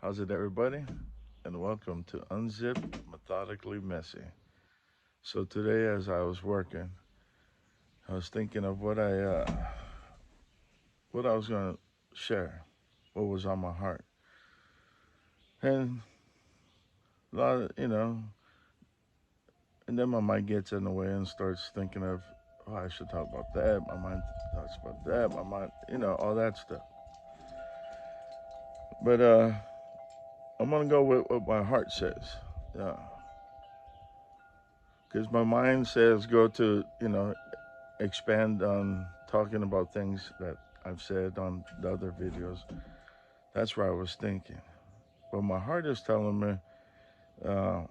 How's it, everybody? And welcome to Unzip Methodically Messy. So today, as I was working, I was thinking of what I was gonna share, what was on my heart, and a lot of, and then my mind gets in the way and starts thinking of, oh, I should talk about that. My mind talks about that. My mind, all that stuff. But I'm gonna go with what my heart says. Yeah, because my mind says go to, expand on talking about things that I've said on the other videos. That's where I was thinking. But my heart is telling me uh,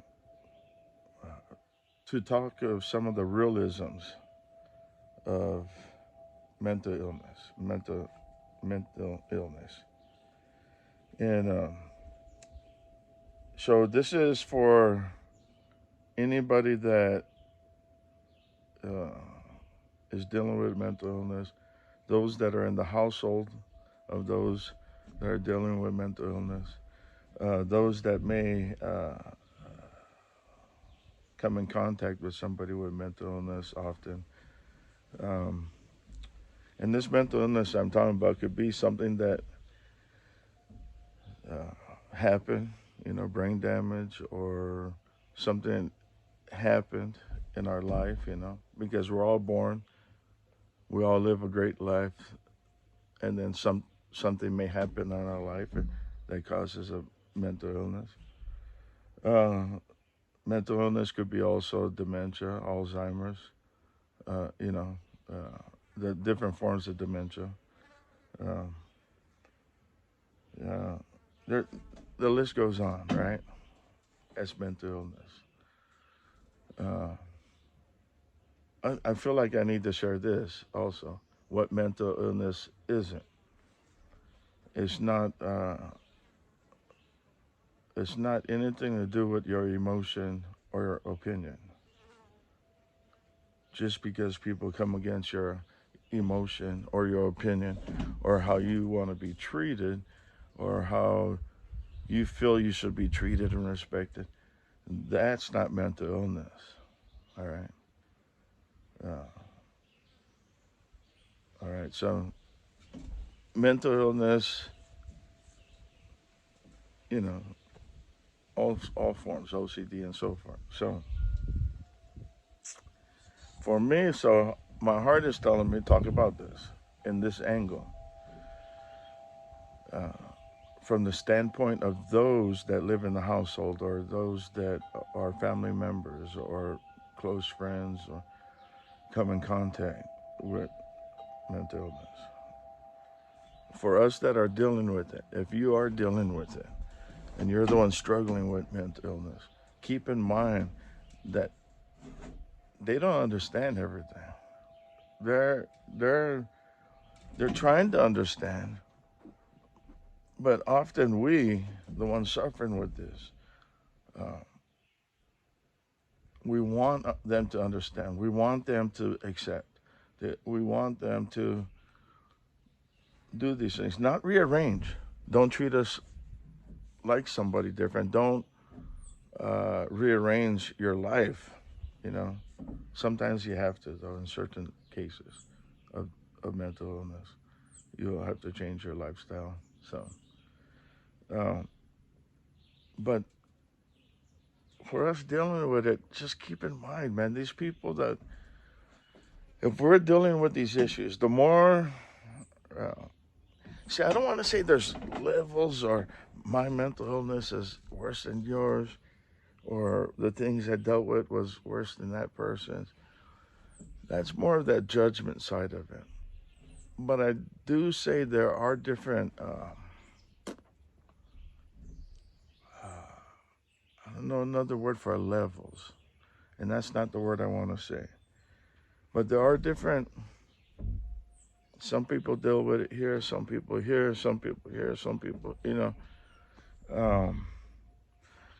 to talk of some of the realisms of mental illness, mental illness. And so this is for anybody that uh, is dealing with mental illness, those that are in the household of those that are dealing with mental illness, those that may come in contact with somebody with mental illness often. Um, and this mental illness I'm talking about could be something that uh, happened, brain damage or something happened in our life, because we're all born, we all live a great life, and then something may happen in our life that causes a mental illness. Uh, Mental illness could be also dementia, Alzheimer's, uh, you know, uh, the different forms of dementia. Um, uh, there, the list goes on, right? As mental illness. I feel like I need to share this also. What mental illness isn't. It's not. It's not anything to do with your emotion or your opinion. Just because people come against your emotion or your opinion or how you want to be treated or how you feel you should be treated and respected, that's not mental illness. All right. Uh, all right. So mental illness, you know, all forms, OCD and so forth. So for me, so my heart is telling me talk about this in this angle, uh, from the standpoint of those that live in the household or those that are family members or close friends or come in contact with mental illness. For us that are dealing with it, if you are dealing with it and you're the one struggling with mental illness, keep in mind that they don't understand everything. They're they're they're trying to understand, but often we, the ones suffering with this, uh, we want them to understand. We want them to accept. That we want them to do these things, not rearrange. Don't treat us like somebody different. Don't rearrange your life. You know, sometimes you have to, though, in certain cases of, of mental illness, you'll have to change your lifestyle. So, um, but for us dealing with it, just keep in mind, man, these people that, if we're dealing with these issues, the more, uh, see, I don't want to say there's levels or my mental illness is worse than yours or the things I dealt with was worse than that person's. That's more of that judgment side of it. But I do say there are different, I don't know another word for levels, and that's not the word I want to say. But there are different, some people deal with it here, some people here, some people here, some people,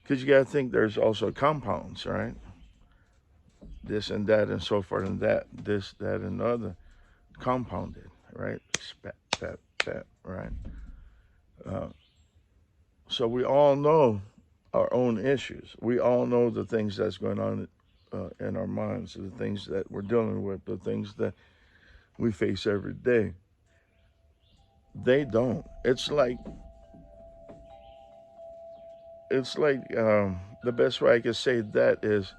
because you got to think there's also compounds, right? This and that and so forth and that, this, that, and the other, compounded, right? Spat, pat, pat, right? Uh, So we all know our own issues. We all know the things that's going on in our minds, the things that we're dealing with, the things that we face every day. They don't. It's like the best way I can say that is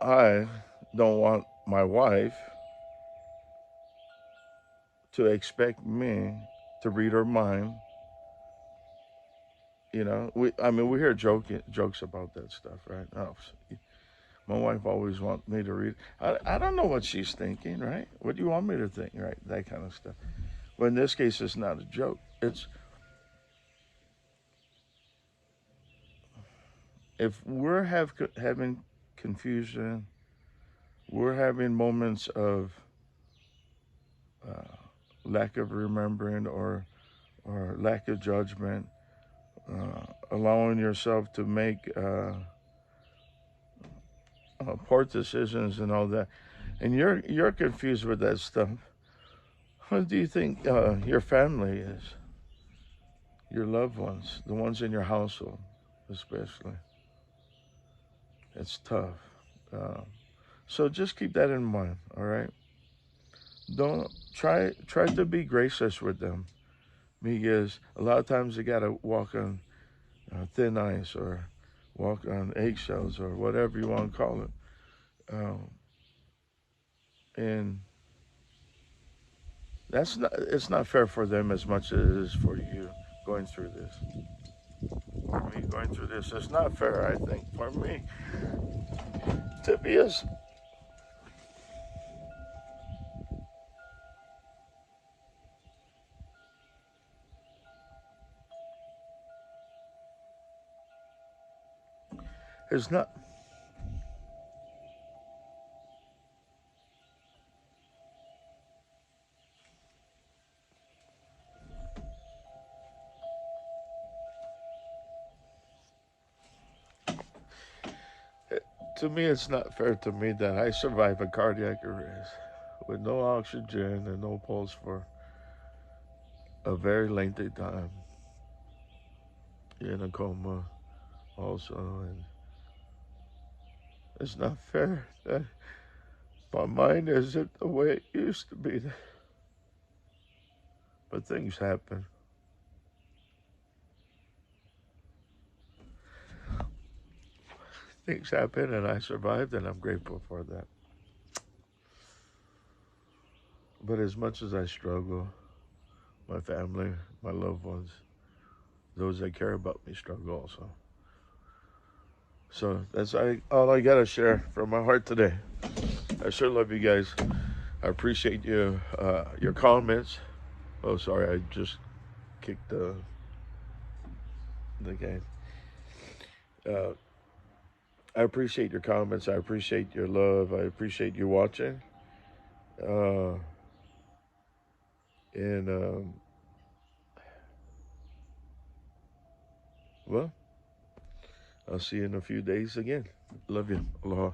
I don't want my wife to expect me to read her mind. I mean, we hear jokes about that stuff, right? Oh, my wife always wants me to read. I don't know what she's thinking, right? What do you want me to think, right? That kind of stuff. But in this case, it's not a joke. It's if having confusion, we're having moments of uh, lack of remembering or lack of judgment, allowing yourself to make poor decisions and all that, and you're confused with that stuff. What do you think your family is? Your loved ones, the ones in your household, especially. It's tough. Uh, so just keep that in mind. All right. Don't try to be gracious with them because a lot of times you gotta walk on thin ice or walk on eggshells or whatever you want to call it. Um, and it's not fair for them as much as it is for you going through this. For me going through this, it's not fair. I think for me to be as it's not to me. It's not fair to me that I survived a cardiac arrest with no oxygen and no pulse for a very lengthy time in a coma also, and it's not fair that my mind isn't the way it used to be. But things happen. Things happen, and I survived, and I'm grateful for that. But as much as I struggle, my family, my loved ones, those that care about me struggle also. So all I gotta share from my heart today. I sure love you guys. I appreciate your comments. Oh, sorry, I just kicked the game. Uh, I appreciate your comments. I appreciate your love. I appreciate you watching. Uh, and well, I'll see you in a few days again. Love you. Aloha.